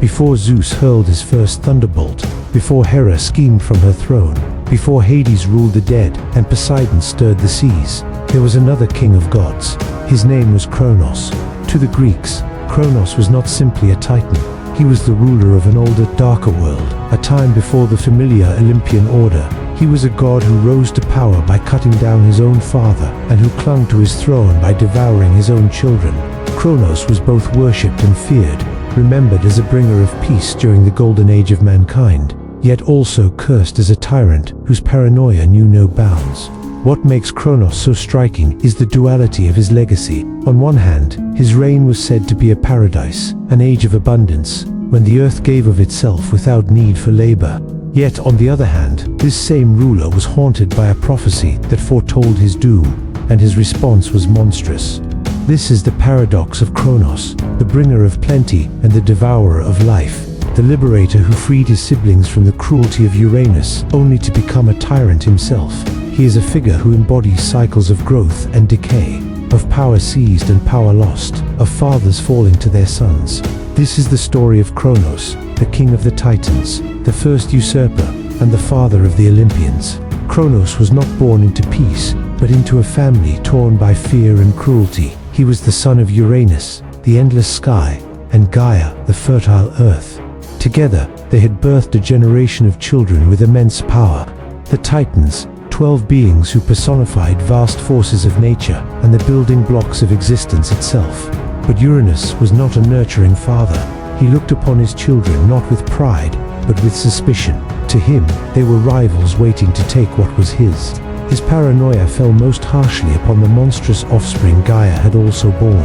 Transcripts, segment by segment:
Before Zeus hurled his first thunderbolt, before Hera schemed from her throne, before Hades ruled the dead and Poseidon stirred the seas, there was another king of gods. His name was Kronos. To the Greeks, Kronos was not simply a titan. He was the ruler of an older, darker world, a time before the familiar Olympian order. He was a god who rose to power by cutting down his own father, and who clung to his throne by devouring his own children. Kronos was both worshipped and feared, remembered as a bringer of peace during the golden age of mankind, yet also cursed as a tyrant whose paranoia knew no bounds. What makes Kronos so striking is the duality of his legacy. On one hand, his reign was said to be a paradise, an age of abundance, when the earth gave of itself without need for labor. Yet on the other hand, this same ruler was haunted by a prophecy that foretold his doom, and his response was monstrous. This is the paradox of Kronos, the bringer of plenty and the devourer of life, the liberator who freed his siblings from the cruelty of Uranus, only to become a tyrant himself. He is a figure who embodies cycles of growth and decay, of power seized and power lost, of fathers falling to their sons. This is the story of Kronos, the king of the Titans, the first usurper, and the father of the Olympians. Kronos was not born into peace, but into a family torn by fear and cruelty. He was the son of Uranus, the endless sky, and Gaia, the fertile earth. Together, they had birthed a generation of children with immense power. The Titans, 12 beings who personified vast forces of nature and the building blocks of existence itself. But Uranus was not a nurturing father. He looked upon his children not with pride, but with suspicion. To him, they were rivals waiting to take what was his. His paranoia fell most harshly upon the monstrous offspring Gaia had also born.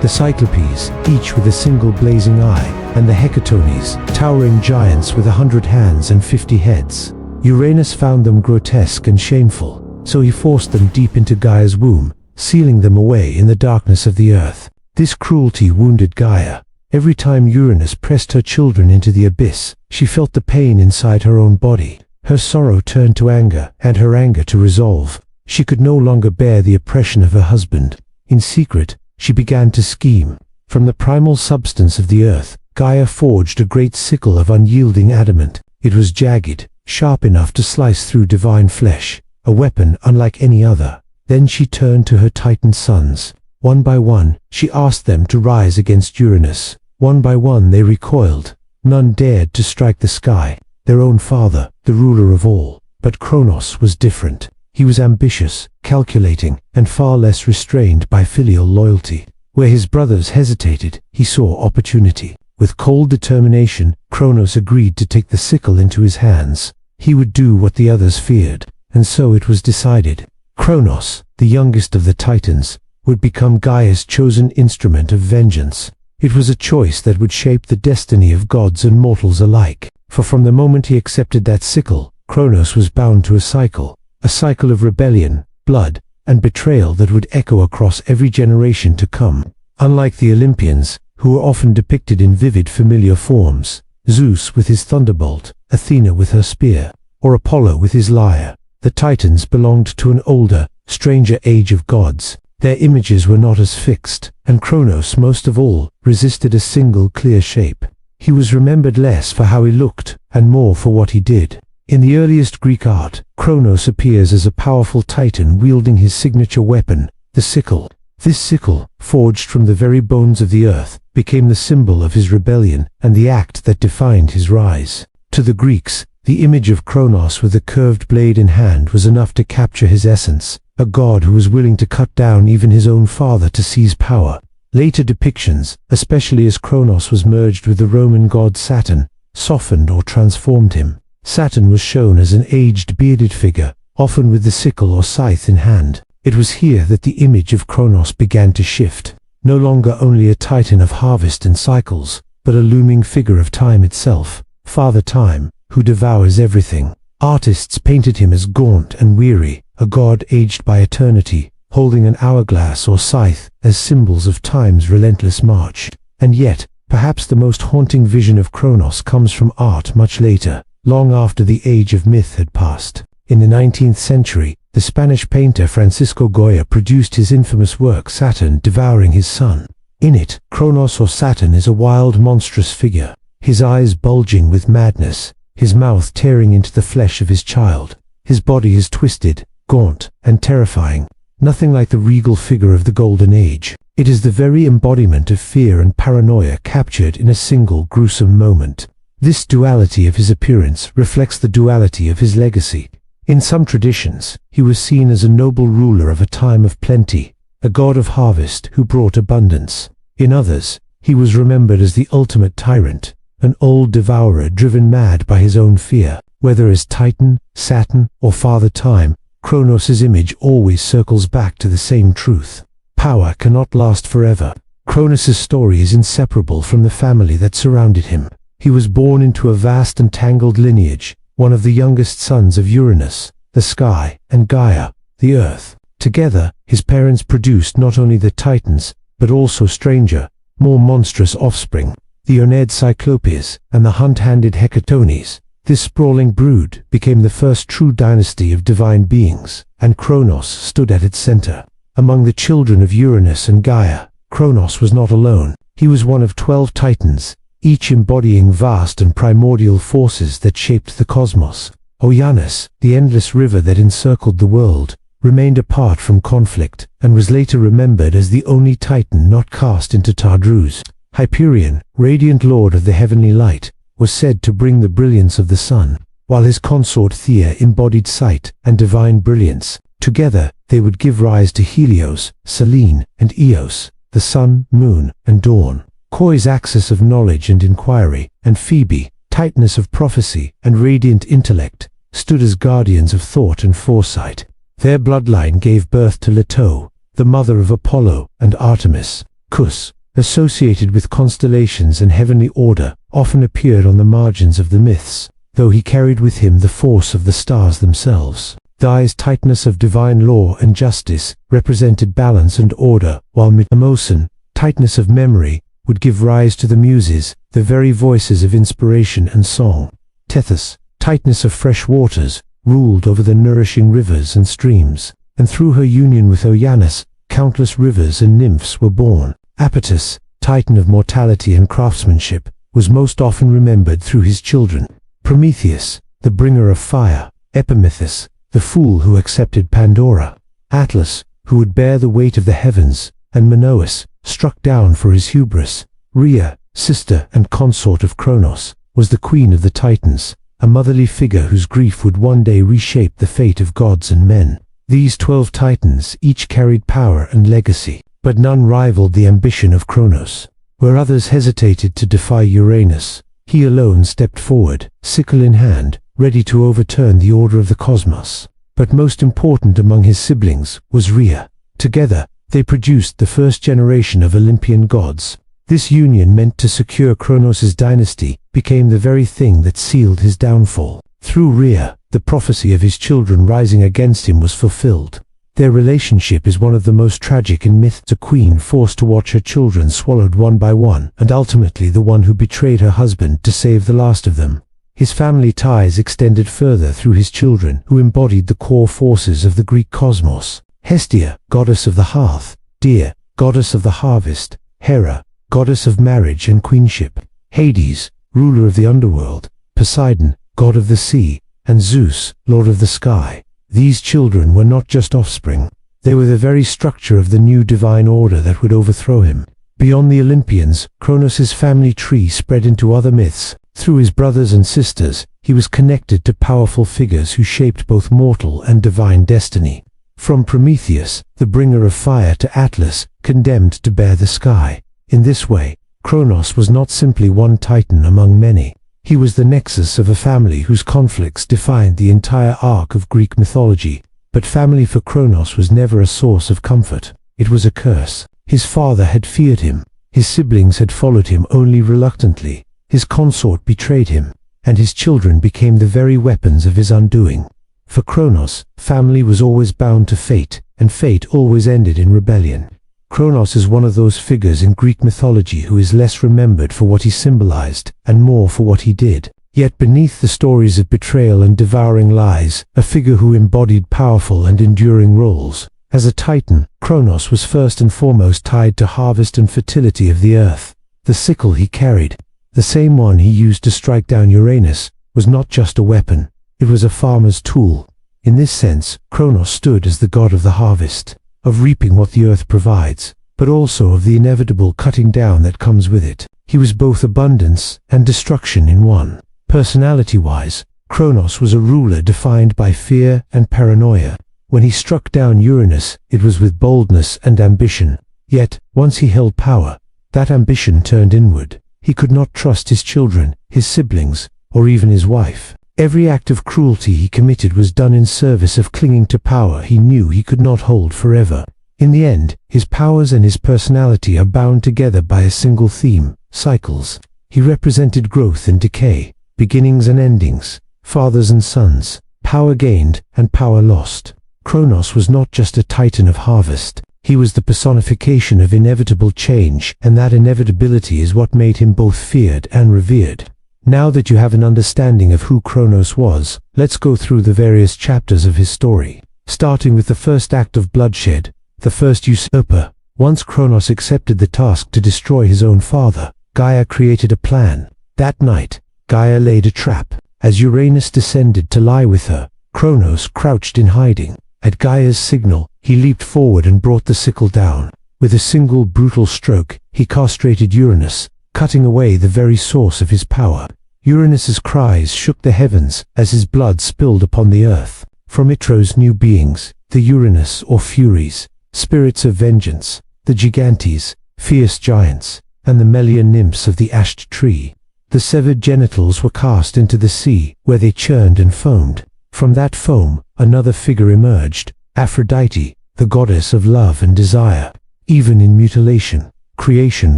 The Cyclopes, each with a single blazing eye, and the Hecatones, towering giants with 100 hands and 50 heads. Uranus found them grotesque and shameful, so he forced them deep into Gaia's womb, sealing them away in the darkness of the earth. This cruelty wounded Gaia. Every time Uranus pressed her children into the abyss, she felt the pain inside her own body. Her sorrow turned to anger, and her anger to resolve. She could no longer bear the oppression of her husband. In secret, she began to scheme. From the primal substance of the earth, Gaia forged a great sickle of unyielding adamant. It was jagged, sharp enough to slice through divine flesh, a weapon unlike any other. Then she turned to her Titan sons. One by one, she asked them to rise against Uranus. One by one they recoiled. None dared to strike the sky, their own father, the ruler of all. But Kronos was different. He was ambitious, calculating, and far less restrained by filial loyalty. Where his brothers hesitated, he saw opportunity. With cold determination, Kronos agreed to take the sickle into his hands. He would do what the others feared, and so it was decided. Kronos, the youngest of the Titans, would become Gaia's chosen instrument of vengeance. It was a choice that would shape the destiny of gods and mortals alike. For from the moment he accepted that sickle, Kronos was bound to a cycle of rebellion, blood, and betrayal that would echo across every generation to come. Unlike the Olympians, who were often depicted in vivid familiar forms, Zeus with his thunderbolt, Athena with her spear, or Apollo with his lyre, the Titans belonged to an older, stranger age of gods. Their images were not as fixed, and Kronos, most of all, resisted a single clear shape. He was remembered less for how he looked, and more for what he did. In the earliest Greek art, Kronos appears as a powerful Titan wielding his signature weapon, the sickle. This sickle, forged from the very bones of the earth, became the symbol of his rebellion and the act that defined his rise. To the Greeks, the image of Kronos with a curved blade in hand was enough to capture his essence, a god who was willing to cut down even his own father to seize power. Later depictions, especially as Kronos was merged with the Roman god Saturn, softened or transformed him. Saturn was shown as an aged, bearded figure, often with the sickle or scythe in hand. It was here that the image of Kronos began to shift. No longer only a titan of harvest and cycles, but a looming figure of time itself, Father Time, who devours everything. Artists painted him as gaunt and weary, a god aged by eternity, holding an hourglass or scythe as symbols of time's relentless march. And yet, perhaps the most haunting vision of Kronos comes from art much later, long after the age of myth had passed. In the 19th century, the Spanish painter Francisco Goya produced his infamous work Saturn Devouring His Son. In it, Kronos or Saturn is a wild, monstrous figure. his eyes bulging with madness, his mouth tearing into the flesh of his child. His body is twisted, gaunt, and terrifying, nothing like the regal figure of the Golden Age. It is the very embodiment of fear and paranoia captured in a single gruesome moment. This duality of his appearance reflects the duality of his legacy. In some traditions, he was seen as a noble ruler of a time of plenty, a god of harvest who brought abundance. In others, he was remembered as the ultimate tyrant, an old devourer driven mad by his own fear. Whether as Titan, Saturn, or Father Time, Kronos' image always circles back to the same truth. Power cannot last forever. Kronos' story is inseparable from the family that surrounded him. He was born into a vast and tangled lineage, one of the youngest sons of Uranus, the sky, and Gaia, the earth. Together, his parents produced not only the Titans, but also stranger, more monstrous offspring, the Oneid Cyclopes and the hunt-handed Hecatones. This sprawling brood became the first true dynasty of divine beings, and Kronos stood at its center. Among the children of Uranus and Gaia, Kronos was not alone. He was one of 12 Titans, each embodying vast and primordial forces that shaped the cosmos. Oceanus, the endless river that encircled the world, remained apart from conflict, and was later remembered as the only Titan not cast into Tartarus. Hyperion, radiant lord of the heavenly light, was said to bring the brilliance of the sun, while his consort Thea embodied sight and divine brilliance. Together, they would give rise to Helios, Selene, and Eos, the sun, moon, and dawn. Koi's axis of knowledge and inquiry, and Phoebe, Titaness of prophecy and radiant intellect, stood as guardians of thought and foresight. Their bloodline gave birth to Leto, the mother of Apollo and Artemis. Cus, associated with constellations and heavenly order, often appeared on the margins of the myths, though he carried with him the force of the stars themselves. Dai's Titaness of divine law and justice, represented balance and order, while Mnemosyne, Titaness of memory, would give rise to the Muses, the very voices of inspiration and song. Tethys, Titaness of fresh waters, ruled over the nourishing rivers and streams, and through her union with Oceanus, countless rivers and nymphs were born. Apatis, Titan of mortality and craftsmanship, was most often remembered through his children. Prometheus, the bringer of fire. Epimethus, the fool who accepted Pandora. Atlas, who would bear the weight of the heavens, and Minous, struck down for his hubris. Rhea, sister and consort of Kronos, was the queen of the Titans, a motherly figure whose grief would one day reshape the fate of gods and men. These 12 Titans each carried power and legacy, but none rivaled the ambition of Kronos. Where others hesitated to defy Uranus, he alone stepped forward, sickle in hand, ready to overturn the order of the cosmos. But most important among his siblings was Rhea. Together, they produced the first generation of Olympian gods. This union, meant to secure Kronos' dynasty, became the very thing that sealed his downfall. Through Rhea, the prophecy of his children rising against him was fulfilled. Their relationship is one of the most tragic in myth. A queen forced to watch her children swallowed one by one, and ultimately the one who betrayed her husband to save the last of them. His family ties extended further through his children, who embodied the core forces of the Greek cosmos. Hestia, goddess of the hearth. Dia, goddess of the harvest. Hera, goddess of marriage and queenship. Hades, ruler of the underworld. Poseidon, god of the sea. And Zeus, lord of the sky. These children were not just offspring. They were the very structure of the new divine order that would overthrow him. Beyond the Olympians, Kronos' family tree spread into other myths. Through his brothers and sisters, he was connected to powerful figures who shaped both mortal and divine destiny. From Prometheus, the bringer of fire, to Atlas, condemned to bear the sky. In this way, Kronos was not simply one titan among many. He was the nexus of a family whose conflicts defined the entire arc of Greek mythology. But family for Kronos was never a source of comfort. It was a curse. His father had feared him. His siblings had followed him only reluctantly. His consort betrayed him, and his children became the very weapons of his undoing. For Kronos, family was always bound to fate, and fate always ended in rebellion. Kronos is one of those figures in Greek mythology who is less remembered for what he symbolized, and more for what he did. Yet beneath the stories of betrayal and devouring lies, a figure who embodied powerful and enduring roles. As a titan, Kronos was first and foremost tied to harvest and fertility of the earth. The sickle he carried, the same one he used to strike down Uranus, was not just a weapon, it was a farmer's tool. In this sense, Kronos stood as the god of the harvest, of reaping what the earth provides, but also of the inevitable cutting down that comes with it. He was both abundance and destruction in one. Personality-wise, Kronos was a ruler defined by fear and paranoia. When he struck down Uranus, it was with boldness and ambition. Yet, once he held power, that ambition turned inward. He could not trust his children, his siblings, or even his wife. Every act of cruelty he committed was done in service of clinging to power he knew he could not hold forever. In the end, his powers and his personality are bound together by a single theme: cycles. He represented growth and decay, beginnings and endings, fathers and sons, power gained and power lost. Kronos was not just a titan of harvest, he was the personification of inevitable change, and that inevitability is what made him both feared and revered. Now that you have an understanding of who Kronos was, let's go through the various chapters of his story. Starting with the first act of bloodshed, the first usurper. Once Kronos accepted the task to destroy his own father, Gaia created a plan. That night, Gaia laid a trap. As Uranus descended to lie with her, Kronos crouched in hiding. At Gaia's signal, he leaped forward and brought the sickle down. With a single brutal stroke, he castrated Uranus, cutting away the very source of his power. Uranus's cries shook the heavens as his blood spilled upon the earth. From it rose new beings, the Uranus or Furies, spirits of vengeance, the Gigantes, fierce giants, and the Melian nymphs of the ashed tree. The severed genitals were cast into the sea, where they churned and foamed. From that foam, another figure emerged, Aphrodite, the goddess of love and desire. Even in mutilation, creation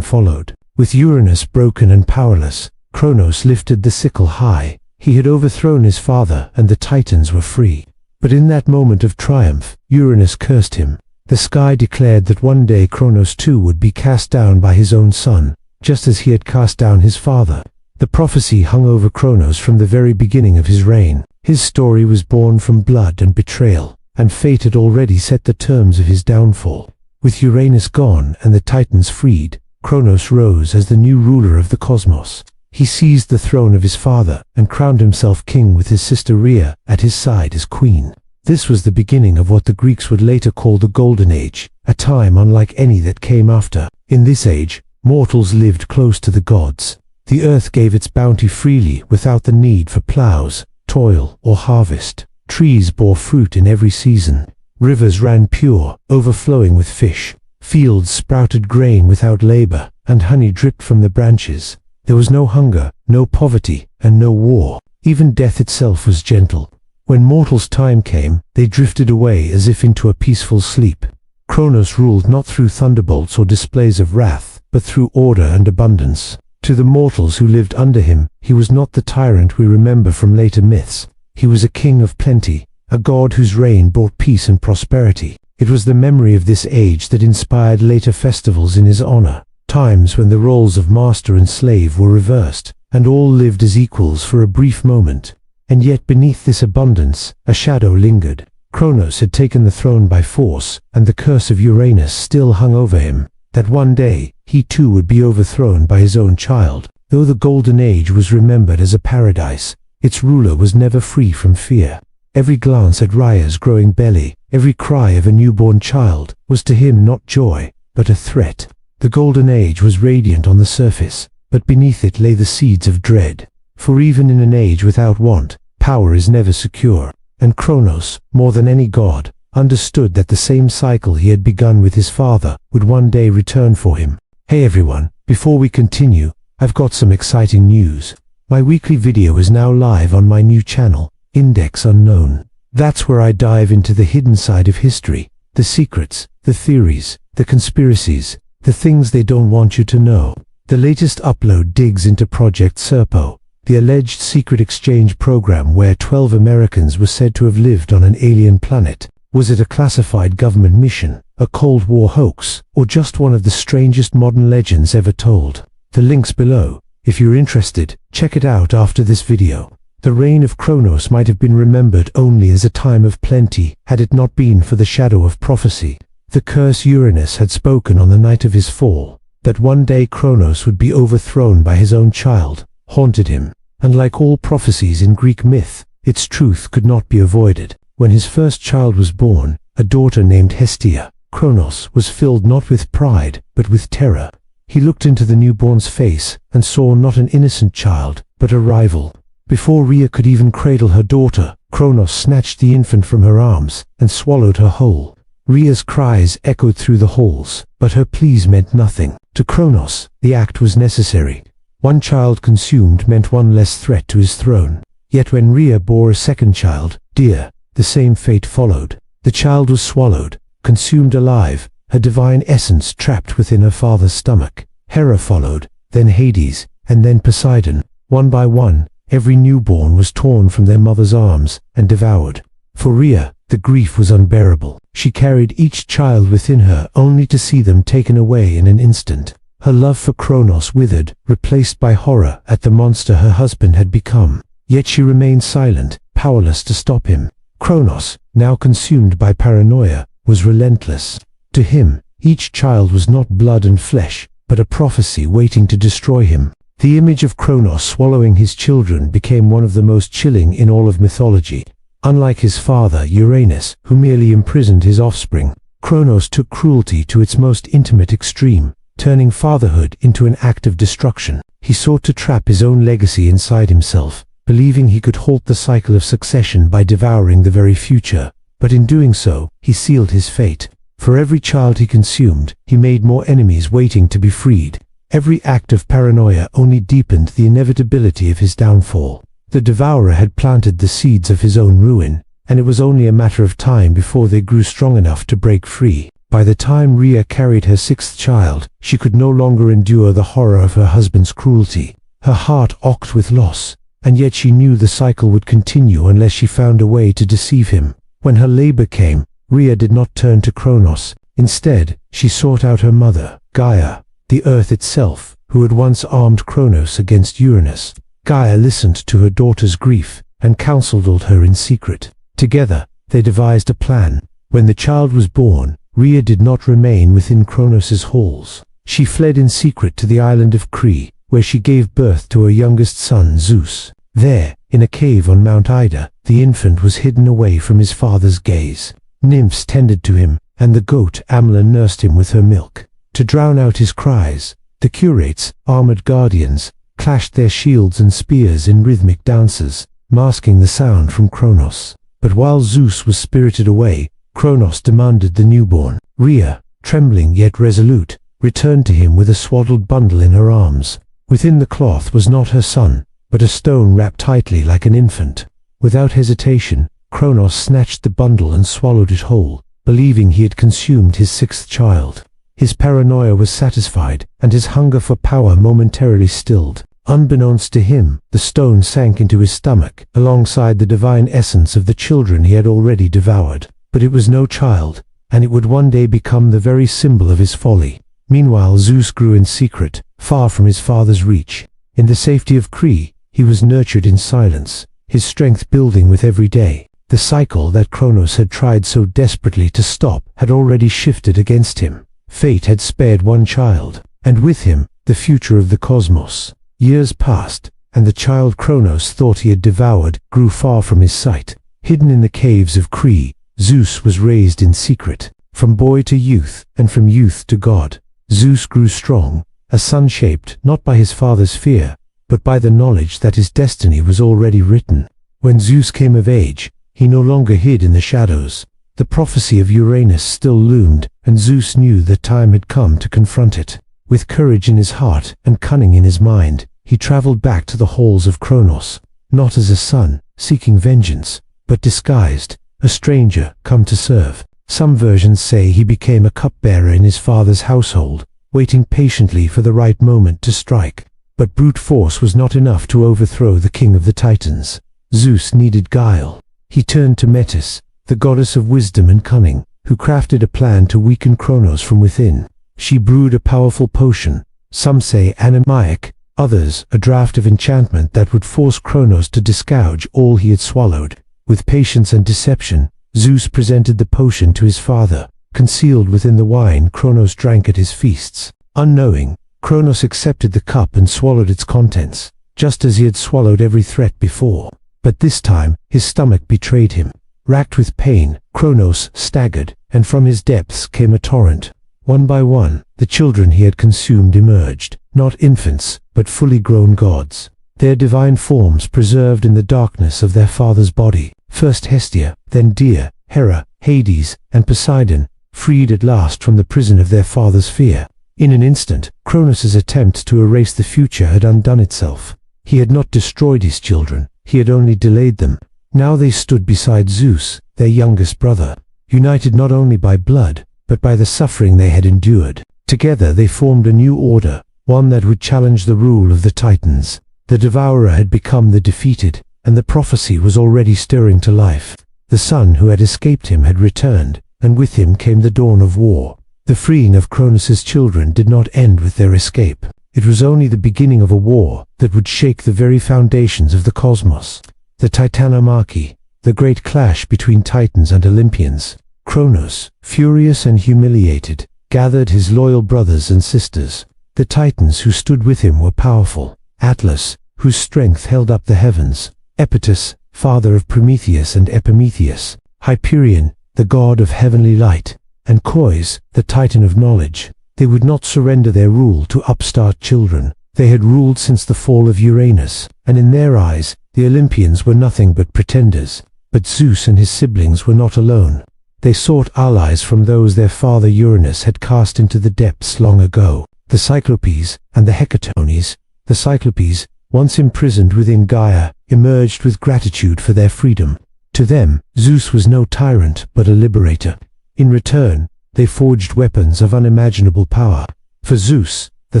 followed. With Uranus broken and powerless, Kronos lifted the sickle high. He had overthrown his father, and the Titans were free. But in that moment of triumph, Uranus cursed him. The sky declared that one day Kronos too would be cast down by his own son, just as he had cast down his father. The prophecy hung over Kronos from the very beginning of his reign. His story was born from blood and betrayal, and fate had already set the terms of his downfall. With Uranus gone and the Titans freed, Kronos rose as the new ruler of the cosmos. He seized the throne of his father and crowned himself king with his sister Rhea at his side as queen. This was the beginning of what the Greeks would later call the Golden Age, a time unlike any that came after. In this age, mortals lived close to the gods. The earth gave its bounty freely without the need for plows, toil, or harvest. Trees bore fruit in every season. Rivers ran pure, overflowing with fish. Fields sprouted grain without labor, and honey dripped from the branches. There was no hunger, no poverty, and no war. Even death itself was gentle. When mortals' time came, they drifted away as if into a peaceful sleep. Kronos ruled not through thunderbolts or displays of wrath, but through order and abundance. To the mortals who lived under him, he was not the tyrant we remember from later myths. He was a king of plenty, a god whose reign brought peace and prosperity. It was the memory of this age that inspired later festivals in his honor, times when the roles of master and slave were reversed, and all lived as equals for a brief moment. And yet beneath this abundance, a shadow lingered. Kronos had taken the throne by force, and the curse of Uranus still hung over him, that one day, he too would be overthrown by his own child. Though the Golden Age was remembered as a paradise, its ruler was never free from fear. Every glance at Rhea's growing belly, every cry of a newborn child, was to him not joy, but a threat. The Golden Age was radiant on the surface, but beneath it lay the seeds of dread. For even in an age without want, power is never secure, and Kronos, more than any god, understood that the same cycle he had begun with his father would one day return for him. Hey everyone, before we continue, I've got some exciting news. My weekly video is now live on my new channel, Index Unknown. That's where I dive into the hidden side of history, the secrets, the theories, the conspiracies, the things they don't want you to know. The latest upload digs into Project Serpo, the alleged secret exchange program where 12 Americans were said to have lived on an alien planet. Was it a classified government mission, a Cold War hoax, or just one of the strangest modern legends ever told? The link's below. If you're interested, check it out after this video. The reign of Kronos might have been remembered only as a time of plenty, had it not been for the shadow of prophecy. The curse Uranus had spoken on the night of his fall. that one day Kronos would be overthrown by his own child, haunted him. And like all prophecies in Greek myth, its truth could not be avoided. When his first child was born, a daughter named Hestia, Kronos was filled not with pride, but with terror. He looked into the newborn's face and saw not an innocent child, but a rival. Before Rhea could even cradle her daughter, Kronos snatched the infant from her arms and swallowed her whole. Rhea's cries echoed through the halls, but her pleas meant nothing. To Kronos, the act was necessary. One child consumed meant one less threat to his throne. Yet when Rhea bore a second child, Dia, the same fate followed. The child was swallowed, consumed alive, her divine essence trapped within her father's stomach. Hera followed, then Hades, and then Poseidon. One by one, every newborn was torn from their mother's arms and devoured. For Rhea, the grief was unbearable. She carried each child within her only to see them taken away in an instant. Her love for Kronos withered, replaced by horror at the monster her husband had become. Yet she remained silent, powerless to stop him. Kronos, now consumed by paranoia, was relentless. To him, each child was not blood and flesh, but a prophecy waiting to destroy him. The image of Kronos swallowing his children became one of the most chilling in all of mythology. Unlike his father, Uranus, who merely imprisoned his offspring, Kronos took cruelty to its most intimate extreme, turning fatherhood into an act of destruction. He sought to trap his own legacy inside himself, believing he could halt the cycle of succession by devouring the very future. But in doing so, he sealed his fate. For every child he consumed, he made more enemies waiting to be freed. Every act of paranoia only deepened the inevitability of his downfall. The devourer had planted the seeds of his own ruin, and it was only a matter of time before they grew strong enough to break free. By the time Rhea carried her sixth child, she could no longer endure the horror of her husband's cruelty. Her heart ached with loss, and yet she knew the cycle would continue unless she found a way to deceive him. When her labor came, Rhea did not turn to Kronos. Instead, she sought out her mother, Gaia, the earth itself, who had once armed Kronos against Uranus. Gaia listened to her daughter's grief and counseled her in secret. Together, they devised a plan. When the child was born, Rhea did not remain within Kronos' halls. She fled in secret to the island of Crete, where she gave birth to her youngest son, Zeus. There, in a cave on Mount Ida, the infant was hidden away from his father's gaze. Nymphs tended to him, and the goat Amlin nursed him with her milk. To drown out his cries, the curates, armored guardians, clashed their shields and spears in rhythmic dances, masking the sound from Kronos. But while Zeus was spirited away, Kronos demanded the newborn. Rhea, trembling yet resolute, returned to him with a swaddled bundle in her arms. Within the cloth was not her son, but a stone wrapped tightly like an infant. Without hesitation, Kronos snatched the bundle and swallowed it whole, believing he had consumed his sixth child. His paranoia was satisfied, and his hunger for power momentarily stilled. Unbeknownst to him, the stone sank into his stomach, alongside the divine essence of the children he had already devoured. But it was no child, and it would one day become the very symbol of his folly. Meanwhile, Zeus grew in secret, far from his father's reach. In the safety of Crete, he was nurtured in silence, his strength building with every day. The cycle that Kronos had tried so desperately to stop had already shifted against him. Fate had spared one child, and with him, the future of the cosmos. Years passed, and the child Kronos thought he had devoured grew far from his sight. Hidden in the caves of Crete, Zeus was raised in secret. From boy to youth, and from youth to god, Zeus grew strong, a son shaped not by his father's fear, but by the knowledge that his destiny was already written. When Zeus came of age, he no longer hid in the shadows. The prophecy of Uranus still loomed, and Zeus knew that time had come to confront it. With courage in his heart and cunning in his mind, he traveled back to the halls of Kronos, not as a son, seeking vengeance, but disguised, a stranger come to serve. Some versions say he became a cupbearer in his father's household, waiting patiently for the right moment to strike. But brute force was not enough to overthrow the king of the Titans. Zeus needed guile. He turned to Metis, the goddess of wisdom and cunning, who crafted a plan to weaken Kronos from within. She brewed a powerful potion, some say anemaic, others a draught of enchantment that would force Kronos to disgorge all he had swallowed. With patience and deception, Zeus presented the potion to his father. Concealed within the wine Kronos drank at his feasts. Unknowing, Kronos accepted the cup and swallowed its contents, just as he had swallowed every threat before. But this time, his stomach betrayed him. Racked with pain, Kronos staggered, and from his depths came a torrent. One by one, the children he had consumed emerged, not infants, but fully grown gods. Their divine forms preserved in the darkness of their father's body. First Hestia, then Dia, Hera, Hades, and Poseidon, freed at last from the prison of their father's fear. In an instant, Kronos' attempt to erase the future had undone itself. He had not destroyed his children, he had only delayed them. Now they stood beside Zeus, their youngest brother, united not only by blood, but by the suffering they had endured. Together they formed a new order, one that would challenge the rule of the Titans. The devourer had become the defeated, and the prophecy was already stirring to life. The son who had escaped him had returned, and with him came the dawn of war. The freeing of Kronos' children did not end with their escape. It was only the beginning of a war that would shake the very foundations of the cosmos. The Titanomachy, the great clash between Titans and Olympians. Kronos, furious and humiliated, gathered his loyal brothers and sisters. The Titans who stood with him were powerful. Atlas, whose strength held up the heavens. Epitus, father of Prometheus and Epimetheus. Hyperion, the god of heavenly light. And Kois, the titan of knowledge. They would not surrender their rule to upstart children. They had ruled since the fall of Uranus, and in their eyes, the Olympians were nothing but pretenders. But Zeus and his siblings were not alone. They sought allies from those their father Uranus had cast into the depths long ago. The Cyclopes and the Hecatones. The Cyclopes, once imprisoned within Gaia, emerged with gratitude for their freedom. To them, Zeus was no tyrant but a liberator. In return, they forged weapons of unimaginable power. For Zeus, the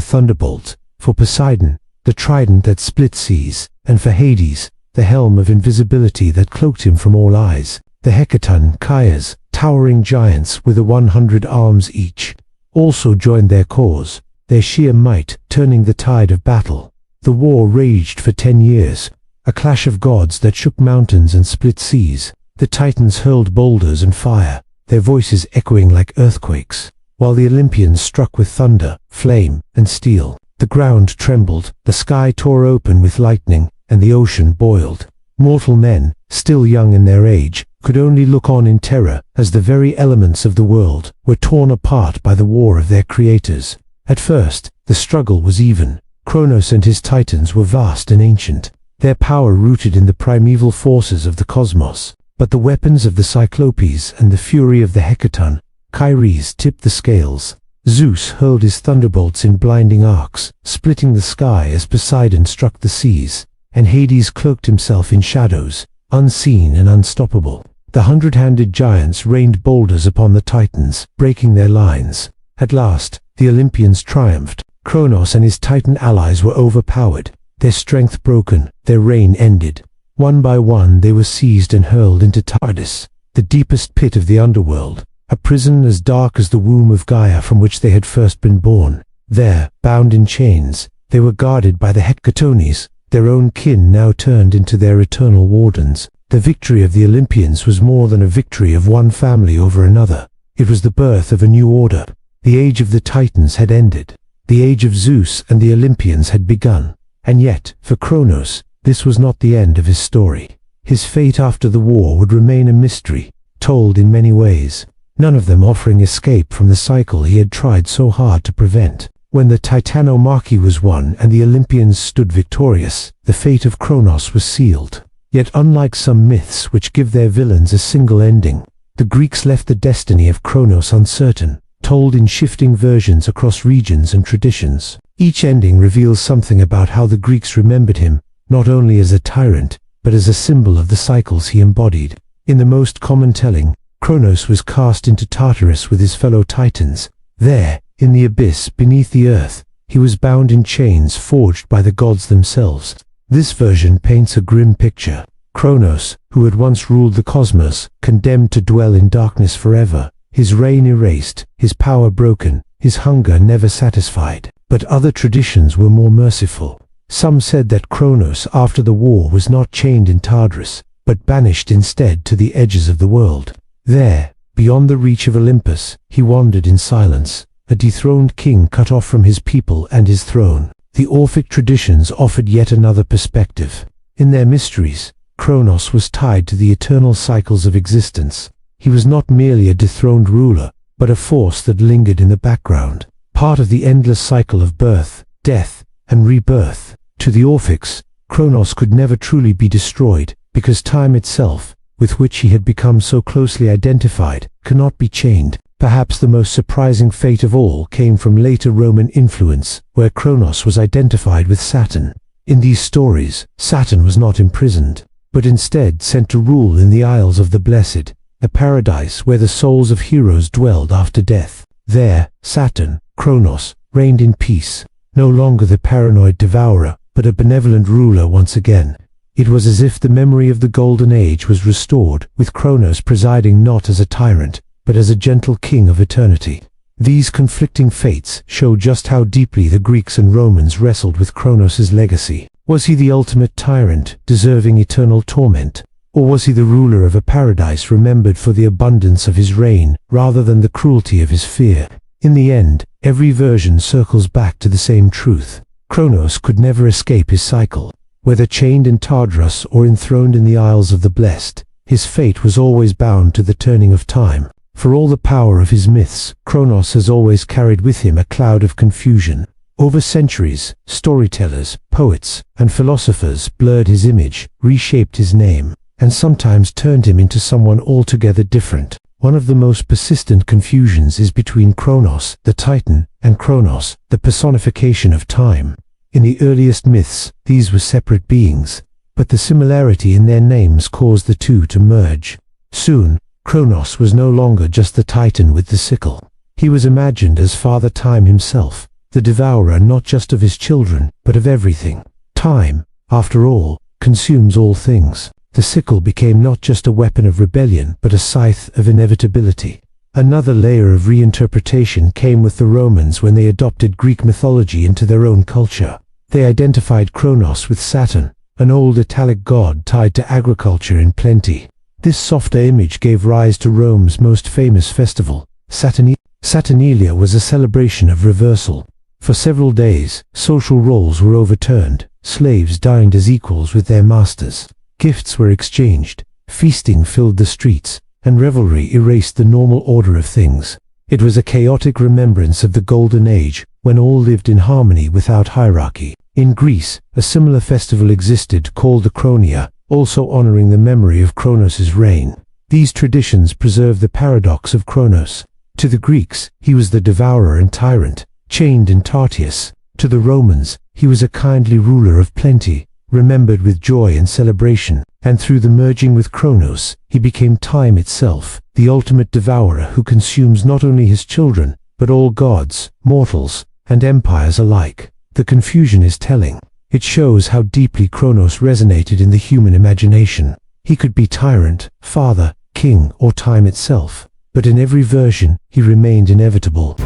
thunderbolt. For Poseidon, the trident that split seas. And for Hades, the helm of invisibility that cloaked him from all eyes. The Hecaton Kaias, towering giants with 100 arms each, also joined their cause, their sheer might turning the tide of battle. The war raged for 10 years, a clash of gods that shook mountains and split seas. The Titans hurled boulders and fire, their voices echoing like earthquakes, while the Olympians struck with thunder, flame, and steel. The ground trembled, the sky tore open with lightning, and the ocean boiled. Mortal men, still young in their age, could only look on in terror as the very elements of the world were torn apart by the war of their creators. At first, the struggle was even. Kronos and his Titans were vast and ancient, their power rooted in the primeval forces of the cosmos. But the weapons of the Cyclopes and the fury of the Hecaton, Kyries, tipped the scales. Zeus hurled his thunderbolts in blinding arcs, splitting the sky as Poseidon struck the seas, and Hades cloaked himself in shadows, unseen and unstoppable. The 100-handed giants rained boulders upon the Titans, breaking their lines. At last, the Olympians triumphed. Kronos and his Titan allies were overpowered, their strength broken, their reign ended. One by one they were seized and hurled into Tartarus, the deepest pit of the underworld, a prison as dark as the womb of Gaia from which they had first been born. There, bound in chains, they were guarded by the Hecatones, their own kin now turned into their eternal wardens. The victory of the Olympians was more than a victory of one family over another. It was the birth of a new order. The age of the Titans had ended. The age of Zeus and the Olympians had begun. And yet, for Kronos, this was not the end of his story. His fate after the war would remain a mystery, told in many ways, none of them offering escape from the cycle he had tried so hard to prevent. When the Titanomachy was won and the Olympians stood victorious, the fate of Kronos was sealed. Yet unlike some myths which give their villains a single ending, the Greeks left the destiny of Kronos uncertain, told in shifting versions across regions and traditions. Each ending reveals something about how the Greeks remembered him, not only as a tyrant, but as a symbol of the cycles he embodied. In the most common telling, Kronos was cast into Tartarus with his fellow Titans. There, in the abyss beneath the earth, he was bound in chains forged by the gods themselves. This version paints a grim picture. Kronos, who had once ruled the cosmos, condemned to dwell in darkness forever, his reign erased, his power broken, his hunger never satisfied. But other traditions were more merciful. Some said that Kronos after the war was not chained in Tartarus, but banished instead to the edges of the world. There, beyond the reach of Olympus, he wandered in silence, a dethroned king cut off from his people and his throne. The Orphic traditions offered yet another perspective. In their mysteries, Kronos was tied to the eternal cycles of existence. He was not merely a dethroned ruler, but a force that lingered in the background, part of the endless cycle of birth, death, and rebirth. To the Orphics, Kronos could never truly be destroyed, because time itself, with which he had become so closely identified, cannot be chained. Perhaps the most surprising fate of all came from later Roman influence, where Kronos was identified with Saturn. In these stories, Saturn was not imprisoned, but instead sent to rule in the Isles of the Blessed, a paradise where the souls of heroes dwelled after death. There, Saturn, Kronos, reigned in peace, no longer the paranoid devourer, but a benevolent ruler once again. It was as if the memory of the Golden Age was restored, with Kronos presiding not as a tyrant, but as a gentle king of eternity. These conflicting fates show just how deeply the Greeks and Romans wrestled with Kronos' legacy. Was he the ultimate tyrant, deserving eternal torment? Or was he the ruler of a paradise remembered for the abundance of his reign, rather than the cruelty of his fear? In the end, every version circles back to the same truth. Kronos could never escape his cycle. Whether chained in Tartarus or enthroned in the Isles of the Blessed, his fate was always bound to the turning of time. For all the power of his myths, Kronos has always carried with him a cloud of confusion. Over centuries, storytellers, poets, and philosophers blurred his image, reshaped his name, and sometimes turned him into someone altogether different. One of the most persistent confusions is between Kronos, the Titan, and Kronos, the personification of time. In the earliest myths, these were separate beings, but the similarity in their names caused the two to merge. Soon, Kronos was no longer just the Titan with the sickle. He was imagined as Father Time himself, the devourer not just of his children, but of everything. Time, after all, consumes all things. The sickle became not just a weapon of rebellion, but a scythe of inevitability. Another layer of reinterpretation came with the Romans when they adopted Greek mythology into their own culture. They identified Kronos with Saturn, an old Italic god tied to agriculture and plenty. This softer image gave rise to Rome's most famous festival. Saturnalia was a celebration of reversal. For several days, social roles were overturned, slaves dined as equals with their masters. Gifts were exchanged, feasting filled the streets, and revelry erased the normal order of things. It was a chaotic remembrance of the Golden Age, when all lived in harmony without hierarchy. In Greece, a similar festival existed called the Chronia, also honoring the memory of Kronos' reign. These traditions preserve the paradox of Kronos. To the Greeks, he was the devourer and tyrant, chained in Tartarus. To the Romans, he was a kindly ruler of plenty, remembered with joy and celebration, and through the merging with Kronos, he became time itself, the ultimate devourer who consumes not only his children, but all gods, mortals, and empires alike. The confusion is telling. It shows how deeply Kronos resonated in the human imagination. He could be tyrant, father, king, or time itself, but in every version, he remained inevitable.